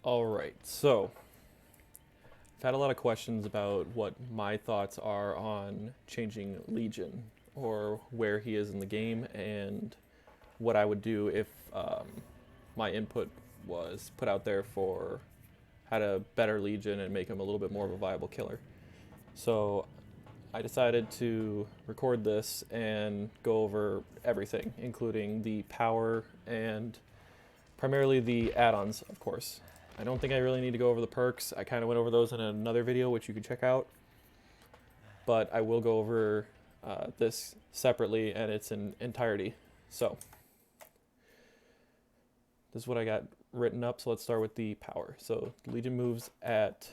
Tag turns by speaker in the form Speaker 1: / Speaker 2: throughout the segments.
Speaker 1: All right, so I've had a lot of questions about what my thoughts are on changing Legion or where he is in the game and what I would do if my input was put out there for how to better Legion and make him a little bit more of a viable killer. So I decided to record this and go over everything, including the power and primarily the add-ons, of course. I don't think I really need to go over the perks. I kind of went over those in another video, which you can check out. But I will go over this separately and its in entirety. So this is what I got written up. So let's start with the power. So Legion moves at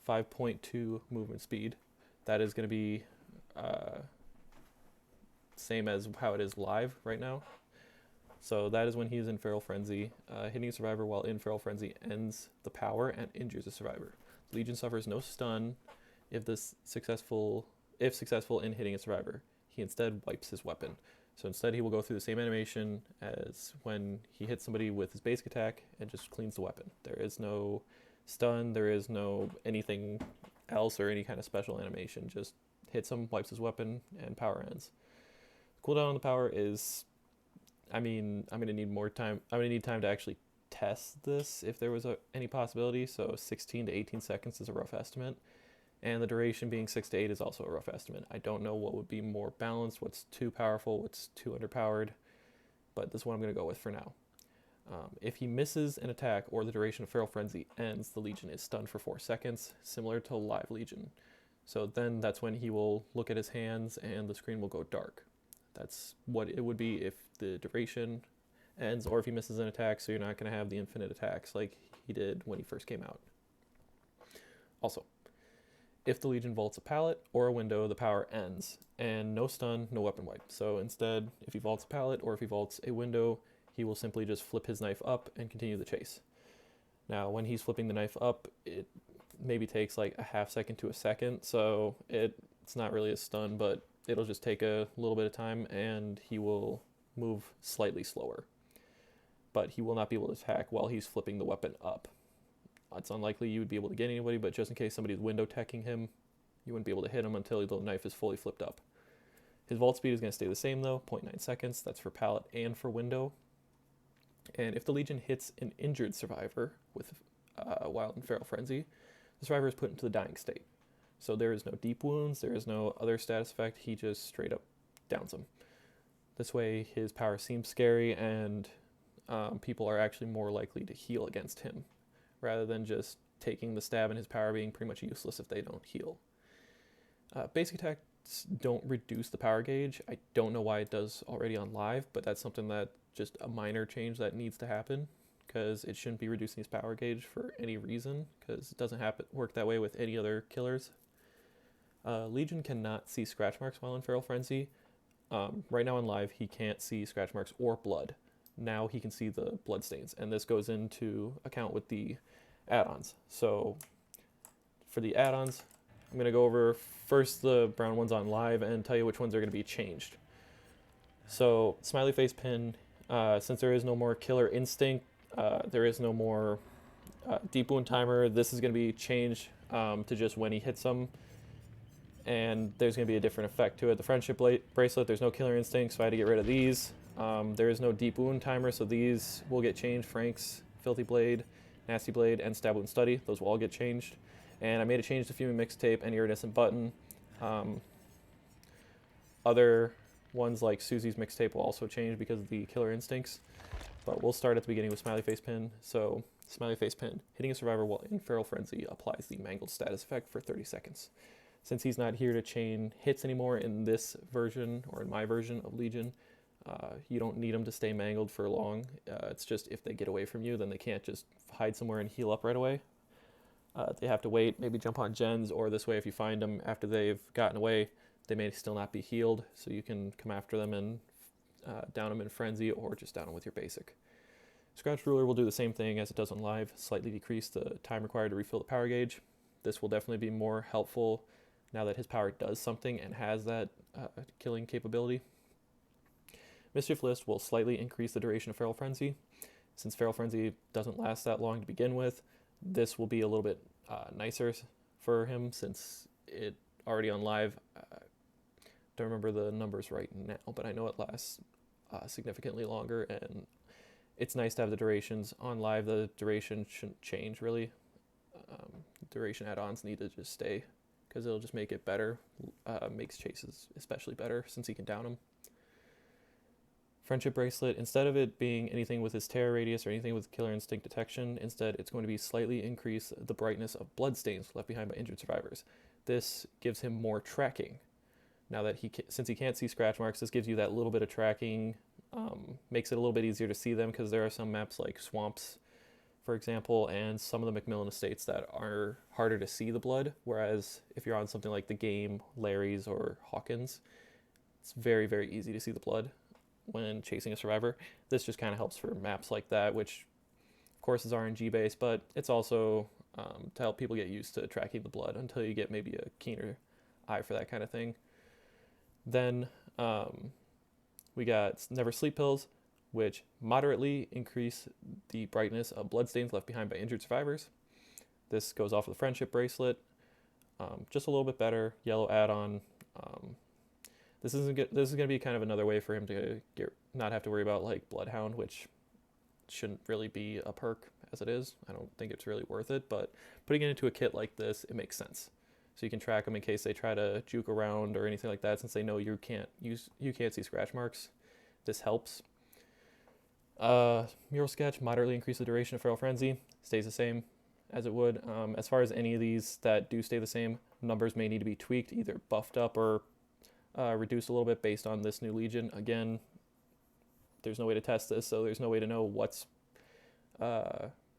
Speaker 1: 5.2 movement speed. That is going to be same as how it is live right now. So that is when he is in Feral Frenzy. Hitting a survivor while in Feral Frenzy ends the power and injures the survivor. Legion suffers no stun if successful in hitting a survivor. He instead wipes his weapon. So instead he will go through the same animation as when he hits somebody with his basic attack and just cleans the weapon. There is no stun, there is no anything else or any kind of special animation. Just hits him, wipes his weapon, and power ends. Cooldown on the power is, I'm gonna need more time. I'm gonna need time to actually test this if there was any possibility. So 16 to 18 seconds is a rough estimate, and the duration being 6 to 8 is also a rough estimate. I don't know what would be more balanced, what's too powerful, what's too underpowered, but this is what I'm gonna go with for now. If he misses an attack or the duration of Feral Frenzy ends, the Legion is stunned for 4 seconds, similar to live Legion. So then that's when he will look at his hands and the screen will go dark. That's what it would be if the duration ends or if he misses an attack, so you're not going to have the infinite attacks like he did when he first came out. Also, if the Legion vaults a pallet or a window, the power ends, and no stun, no weapon wipe. So instead, if he vaults a pallet or if he vaults a window, he will simply just flip his knife up and continue the chase. Now, when he's flipping the knife up, it maybe takes like a half second to a second, so it's not really a stun, but it'll just take a little bit of time and he will move slightly slower. But he will not be able to attack while he's flipping the weapon up. It's unlikely you would be able to get anybody, but just in case somebody's window teching him, you wouldn't be able to hit him until the knife is fully flipped up. His vault speed is going to stay the same though, 0.9 seconds. That's for pallet and for window. And if the Legion hits an injured survivor while in Feral Frenzy, the survivor is put into the dying state. So there is no deep wounds, there is no other status effect, he just straight up downs him. This way his power seems scary and people are actually more likely to heal against him, rather than just taking the stab and his power being pretty much useless if they don't heal. Basic attacks don't reduce the power gauge. I don't know why it does already on live, but that's something that just a minor change that needs to happen, because it shouldn't be reducing his power gauge for any reason, because it doesn't work that way with any other killers. Legion cannot see scratch marks while in Feral Frenzy. Right now in live, he can't see scratch marks or blood. Now he can see the blood stains, and this goes into account with the add-ons. So for the add-ons, I'm going to go over first the brown ones on live and tell you which ones are going to be changed. So Smiley Face Pin, since there is no more Killer Instinct, there is no more Deep Wound Timer, this is going to be changed to just when he hits them, and there's going to be a different effect to it. The Friendship Bracelet, there's no Killer Instinct, so I had to get rid of these. There is no Deep Wound Timer, so these will get changed. Frank's Filthy Blade, Nasty Blade, and Stab Wound Study, those will all get changed. And I made a change to Fuming Mixtape and Iridescent Button. Other ones like Susie's Mixtape will also change because of the Killer Instincts. But we'll start at the beginning with Smiley Face Pin. So Smiley Face Pin, hitting a survivor while in Feral Frenzy applies the Mangled status effect for 30 seconds. Since he's not here to chain hits anymore in this version, or in my version of Legion, you don't need them to stay mangled for long. It's just if they get away from you, then they can't just hide somewhere and heal up right away. They have to wait, maybe jump on gens, or this way if you find them after they've gotten away, they may still not be healed, so you can come after them and down them in Frenzy, or just down them with your basic. Scratch Ruler will do the same thing as it does on live, slightly decrease the time required to refill the power gauge. This will definitely be more helpful now that his power does something and has that killing capability. Mischief List will slightly increase the duration of Feral Frenzy. Since Feral Frenzy doesn't last that long to begin with, this will be a little bit nicer for him since it already on live. Don't remember the numbers right now, but I know it lasts significantly longer, and it's nice to have the durations on live. The duration shouldn't change really. Duration add-ons need to just stay because it'll just make it better. Makes chases especially better since he can down them. Friendship Bracelet, instead of it being anything with his terror radius or anything with killer instinct detection, instead it's going to be slightly increase the brightness of bloodstains left behind by injured survivors. This gives him more tracking. Now that since he can't see scratch marks, this gives you that little bit of tracking, makes it a little bit easier to see them because there are some maps like Swamps, for example, and some of the McMillan Estates that are harder to see the blood, whereas if you're on something like The Game, Larry's, or Hawkins, it's very, very easy to see the blood when chasing a survivor. This just kind of helps for maps like that, which of course is RNG based, but it's also to help people get used to tracking the blood until you get maybe a keener eye for that kind of thing. Then we got Never Sleep Pills, which moderately increase the brightness of bloodstains left behind by injured survivors. This goes off of the Friendship Bracelet, just a little bit better. Yellow add-on. This is going to be kind of another way for him to not have to worry about like Bloodhound, which shouldn't really be a perk as it is. I don't think it's really worth it, but putting it into a kit like this, it makes sense. So you can track them in case they try to juke around or anything like that, since they know you can't see scratch marks. This helps. Mural Sketch, moderately increase the duration of Feral Frenzy, stays the same as it would. As far as any of these that do stay the same, numbers may need to be tweaked, either buffed up or reduced a little bit based on this new Legion. Again, there's no way to test this, so there's no way to know what's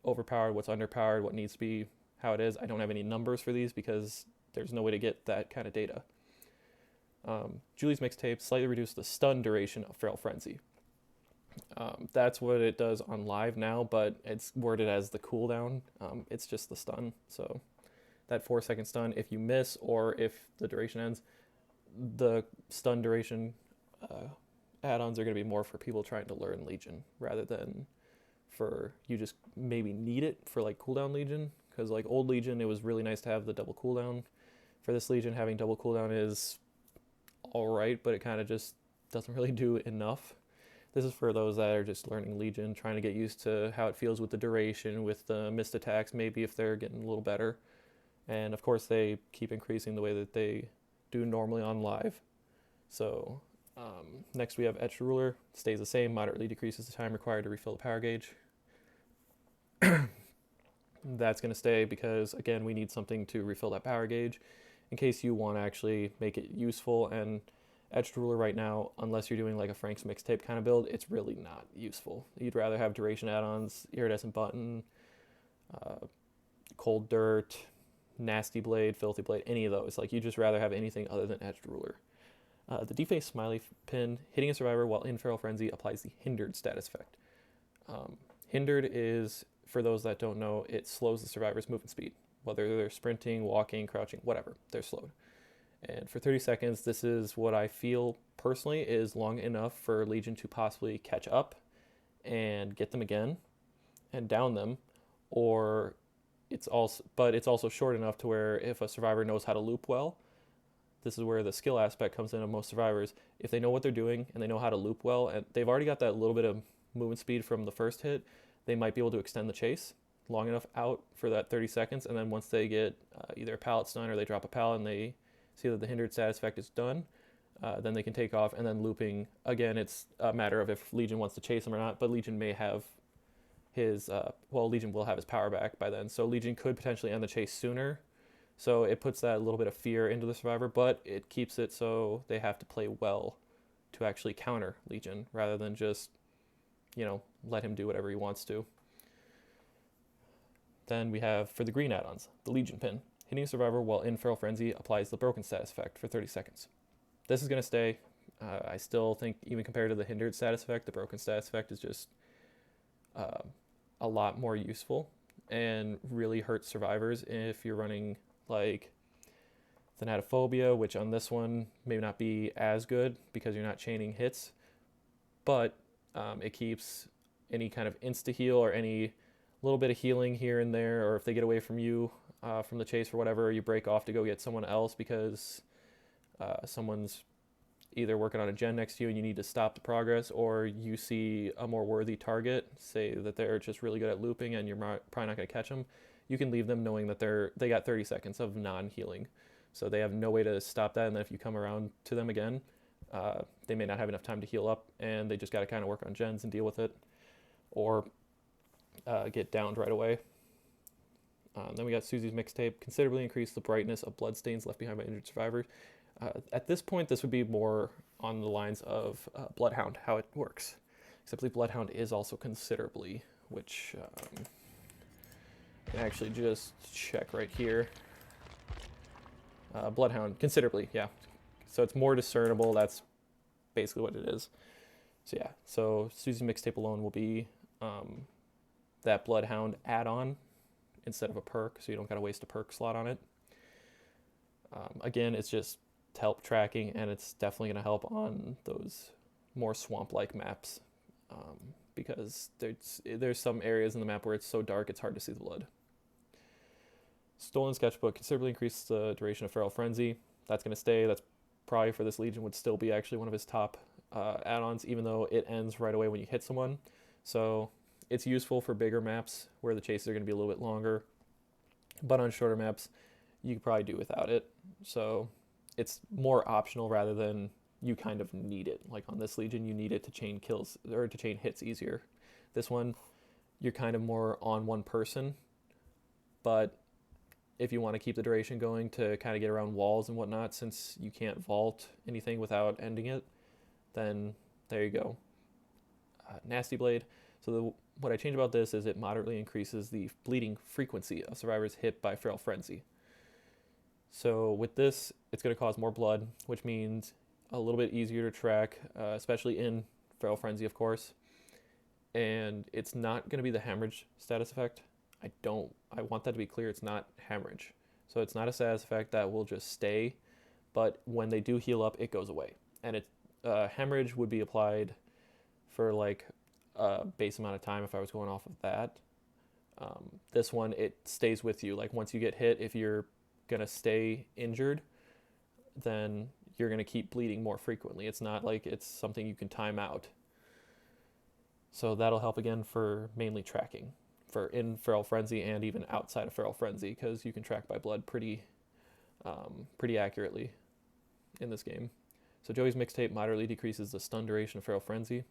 Speaker 1: overpowered, what's underpowered, what needs to be how it is. I don't have any numbers for these because there's no way to get that kind of data. Julie's Mixtape slightly reduced the stun duration of Feral Frenzy. That's what it does on live now, but it's worded as the cooldown. It's just the stun. So that 4-second stun, if you miss or if the duration ends, the stun duration add-ons are going to be more for people trying to learn Legion rather than for you just maybe need it for like cooldown Legion. Because like old Legion, it was really nice to have the double cooldown. For this Legion, having double cooldown is alright, but it kind of just doesn't really do enough. This is for those that are just learning Legion, trying to get used to how it feels with the duration, with the missed attacks, maybe if they're getting a little better. And of course, they keep increasing the way that they do normally on live. So next we have Etched Ruler, stays the same, moderately decreases the time required to refill the power gauge. That's going to stay because, again, we need something to refill that power gauge in case you want to actually make it useful. And Etched Ruler right now, unless you're doing like a Frank's Mixtape kind of build, it's really not useful. You'd rather have duration add-ons, Iridescent Button, Cold Dirt, Nasty Blade, Filthy Blade, any of those. Like, you'd just rather have anything other than Etched Ruler. The Deface Smiley pin, hitting a survivor while in Feral Frenzy applies the Hindered status effect. Hindered is, for those that don't know, it slows the survivor's movement speed. Whether they're sprinting, walking, crouching, whatever, they're slowed. And for 30 seconds, this is what I feel personally is long enough for Legion to possibly catch up and get them again and down them. Or it's also short enough to where if a survivor knows how to loop well, this is where the skill aspect comes in of most survivors. If they know what they're doing and they know how to loop well, and they've already got that little bit of movement speed from the first hit, they might be able to extend the chase long enough out for that 30 seconds. And then once they get either a pallet stun or they drop a pallet and they see that the hindered status effect is done, then they can take off. And then looping, again, it's a matter of if Legion wants to chase him or not, but Legion may have his, Legion will have his power back by then. So Legion could potentially end the chase sooner. So it puts that little bit of fear into the survivor, but it keeps it so they have to play well to actually counter Legion rather than just, let him do whatever he wants to. Then we have, for the green add-ons, the Legion pin. Hitting a survivor while in Feral Frenzy applies the broken status effect for 30 seconds. This is going to stay. I still think, even compared to the hindered status effect, the broken status effect is just a lot more useful and really hurts survivors if you're running like Thanatophobia, which on this one may not be as good because you're not chaining hits, but it keeps any kind of insta-heal or any little bit of healing here and there, or if they get away from you from the chase or whatever, you break off to go get someone else because someone's either working on a gen next to you and you need to stop the progress, or you see a more worthy target, say that they're just really good at looping and you're probably not going to catch them, you can leave them knowing that they got 30 seconds of non-healing. So they have no way to stop that, and then if you come around to them again, they may not have enough time to heal up, and they just got to kind of work on gens and deal with it, or get downed right away. Then we got Susie's Mixtape. Considerably increase the brightness of bloodstains left behind by injured survivors. At this point, this would be more on the lines of Bloodhound, how it works. Except Bloodhound is also considerably, which I can actually just check right here. Bloodhound, considerably, yeah. So it's more discernible. That's basically what it is. So yeah, so Susie's Mixtape alone will be that Bloodhound add-on instead of a perk, so you don't got to waste a perk slot on it. Again, it's just to help tracking, and it's definitely going to help on those more swamp-like maps, because there's some areas in the map where it's so dark it's hard to see the blood. Stolen Sketchbook considerably increased the duration of Feral Frenzy. That's going to stay. That's probably for this Legion would still be actually one of his top add-ons, even though it ends right away when you hit someone. So it's useful for bigger maps where the chases are going to be a little bit longer, but on shorter maps you could probably do without it. So it's more optional rather than you kind of need it. Like on this Legion, you need it to chain kills or to chain hits easier. This one, you're kind of more on one person, but if you want to keep the duration going to kind of get around walls and whatnot, since you can't vault anything without ending it, then there you go. Nasty Blade. So what I changed about this is it moderately increases the bleeding frequency of survivors hit by Feral Frenzy. So with this, it's going to cause more blood, which means a little bit easier to track, especially in Feral Frenzy, of course. And it's not going to be the hemorrhage status effect. I want that to be clear. It's not hemorrhage. So it's not a status effect that will just stay, but when they do heal up, it goes away. And hemorrhage would be applied for like a base amount of time if I was going off of that. This one, it stays with you. Like once you get hit, if you're going to stay injured, then you're going to keep bleeding more frequently. It's not like it's something you can time out. So that'll help again for mainly tracking for in Feral Frenzy and even outside of Feral Frenzy, because you can track by blood pretty accurately in this game. So Joey's Mixtape moderately decreases the stun duration of Feral Frenzy.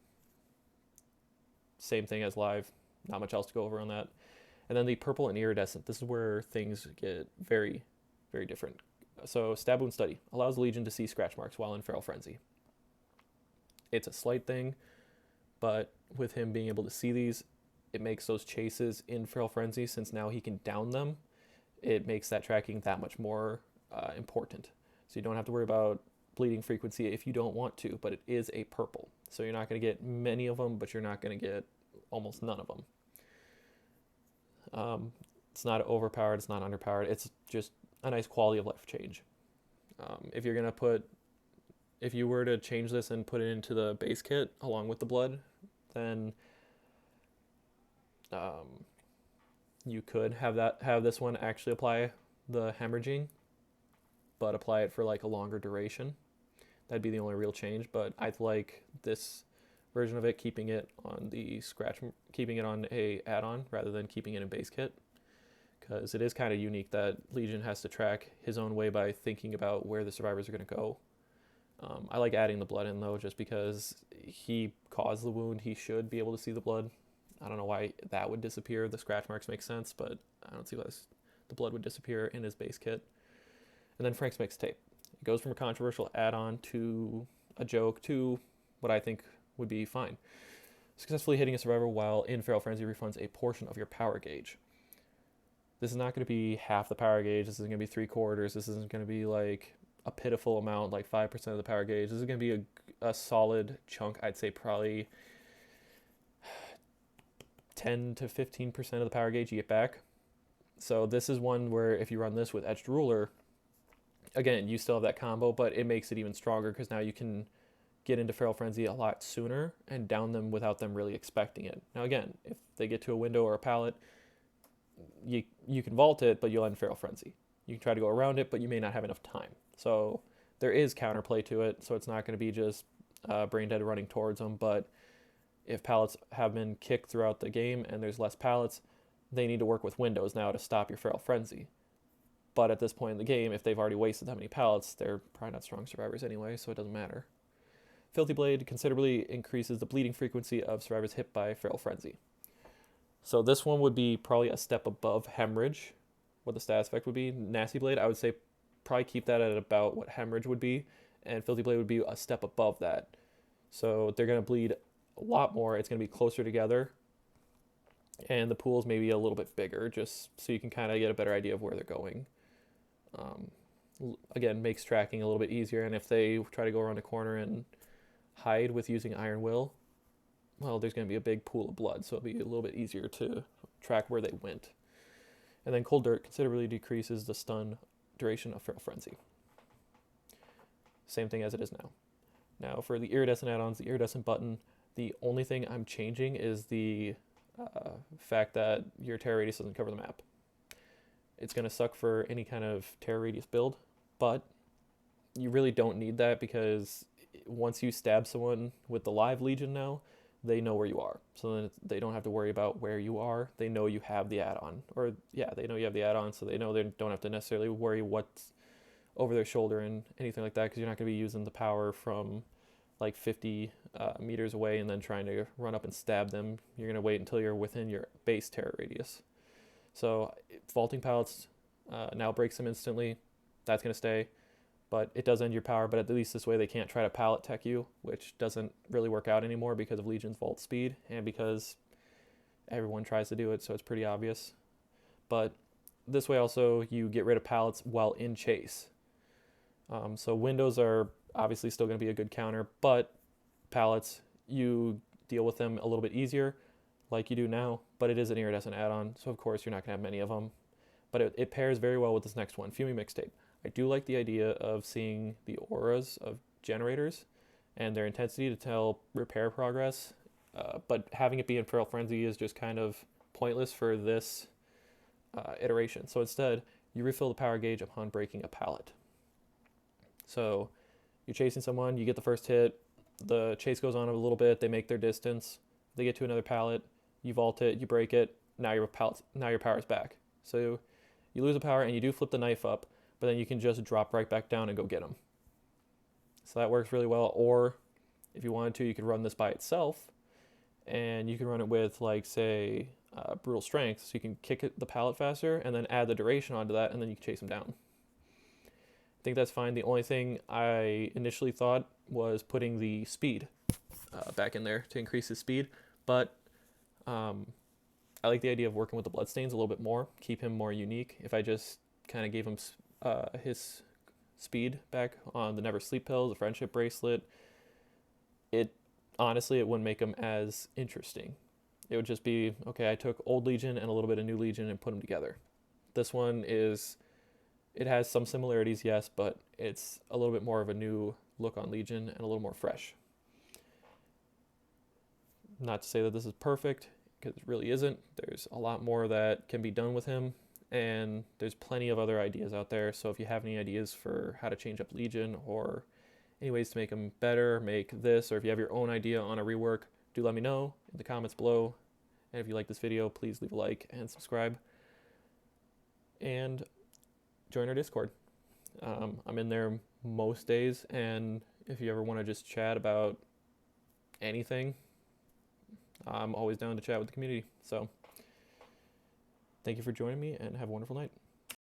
Speaker 1: Same thing as live, not much else to go over on that. And then the Purple and Iridescent, this is where things get very, very different. So Stab Wound Study allows the Legion to see scratch marks while in Feral Frenzy. It's a slight thing, but with him being able to see these, it makes those chases in Feral Frenzy, since now he can down them, it makes that tracking that much more important. So you don't have to worry about bleeding frequency if you don't want to, but it is a purple. So you're not going to get many of them, but you're not going to get almost none of them. It's not overpowered, it's not underpowered, it's just a nice quality of life change. If you were to change this and put it into the base kit along with the blood, then you could have this one actually apply the hemorrhaging, but apply it for like a longer duration. That'd be the only real change, but I like this version of it, keeping it on a add-on rather than keeping it in base kit, because it is kind of unique that Legion has to track his own way by thinking about where the survivors are going to go. I like adding the blood in though, just because he caused the wound, he should be able to see the blood. I don't know why that would disappear. The scratch marks make sense, but I don't see why the blood would disappear in his base kit. And then Frank's Mixtape. It goes from a controversial add-on to a joke to what I think would be fine. Successfully hitting a survivor while in Feral Frenzy refunds a portion of your power gauge. This is not going to be half the power gauge. This isn't going to be 3/4. This isn't going to be like a pitiful amount, like 5% of the power gauge. This is going to be a solid chunk. I'd say probably 10 to 15% of the power gauge you get back. So this is one where if you run this with Etched Ruler, again, you still have that combo, but it makes it even stronger because now you can get into Feral Frenzy a lot sooner and down them without them really expecting it. Now again, if they get to a window or a pallet, you can vault it, but you'll end Feral Frenzy. You can try to go around it, but you may not have enough time. So there is counterplay to it, so it's not going to be just Brain Dead running towards them, but if pallets have been kicked throughout the game and there's less pallets, they need to work with windows now to stop your Feral Frenzy. But at this point in the game, if they've already wasted that many pallets, they're probably not strong survivors anyway, so it doesn't matter. Filthy Blade considerably increases the bleeding frequency of survivors hit by Feral Frenzy. So this one would be probably a step above Hemorrhage, what the status effect would be. Nasty Blade, I would say probably keep that at about what Hemorrhage would be, and Filthy Blade would be a step above that. So they're going to bleed a lot more. It's going to be closer together, and the pools maybe a little bit bigger, just so you can kind of get a better idea of where they're going. Again, makes tracking a little bit easier, and if they try to go around a corner and hide with using Iron Will, well, there's going to be a big pool of blood, so it'll be a little bit easier to track where they went. And then Cold Dirt considerably decreases the stun duration of Feral Frenzy. Same thing as it is now. Now for the Iridescent add-ons, the Iridescent button, the only thing I'm changing is the fact that your Terror Radius doesn't cover the map. It's going to suck for any kind of Terror Radius build, but you really don't need that, because once you stab someone with the live Legion now, they know where you are. So then they don't have to worry about where you are. They know you have the add-on. Or yeah, they know you have the add-on, so they know they don't have to necessarily worry what's over their shoulder and anything like that, because you're not going to be using the power from like 50 meters away and then trying to run up and stab them. You're going to wait until you're within your base Terror Radius. So vaulting pallets now breaks them instantly. That's going to stay. But it does end your power, but at least this way they can't try to pallet tech you, which doesn't really work out anymore because of Legion's vault speed and because everyone tries to do it, so it's pretty obvious. But this way also you get rid of pallets while in chase. So windows are obviously still going to be a good counter, but pallets, you deal with them a little bit easier like you do now, but it is an Iridescent add-on, so of course you're not going to have many of them. But it pairs very well with this next one, Fuming Mixtape. I do like the idea of seeing the auras of generators and their intensity to tell repair progress, but having it be in Feral Frenzy is just kind of pointless for this iteration. So instead, you refill the power gauge upon breaking a pallet. So you're chasing someone, you get the first hit, the chase goes on a little bit, they make their distance, they get to another pallet, you vault it, you break it, now your power's back. So you lose a power and you do flip the knife up, but then you can just drop right back down and go get them. So that works really well. Or if you wanted to, you could run this by itself, and you can run it with, like, say, Brutal Strength, so you can kick the pallet faster and then add the duration onto that, and then you can chase them down. I think that's fine. The only thing I initially thought was putting the speed back in there to increase his speed, but I like the idea of working with the Bloodstains a little bit more, keep him more unique. If I just kind of gave him his speed back on the Never Sleep pills, the Friendship Bracelet, it wouldn't make him as interesting. It would just be, okay, I took old Legion and a little bit of new Legion and put them together. This one it has some similarities, yes, but it's a little bit more of a new look on Legion and a little more fresh. Not to say that this is perfect, because it really isn't. There's a lot more that can be done with him, and there's plenty of other ideas out there. So if you have any ideas for how to change up Legion or any ways to make him better, make this, or if you have your own idea on a rework, do let me know in the comments below. And if you like this video, please leave a like and subscribe. And join our Discord. I'm in there most days, and if you ever want to just chat about anything, I'm always down to chat with the community. So thank you for joining me, and have a wonderful night.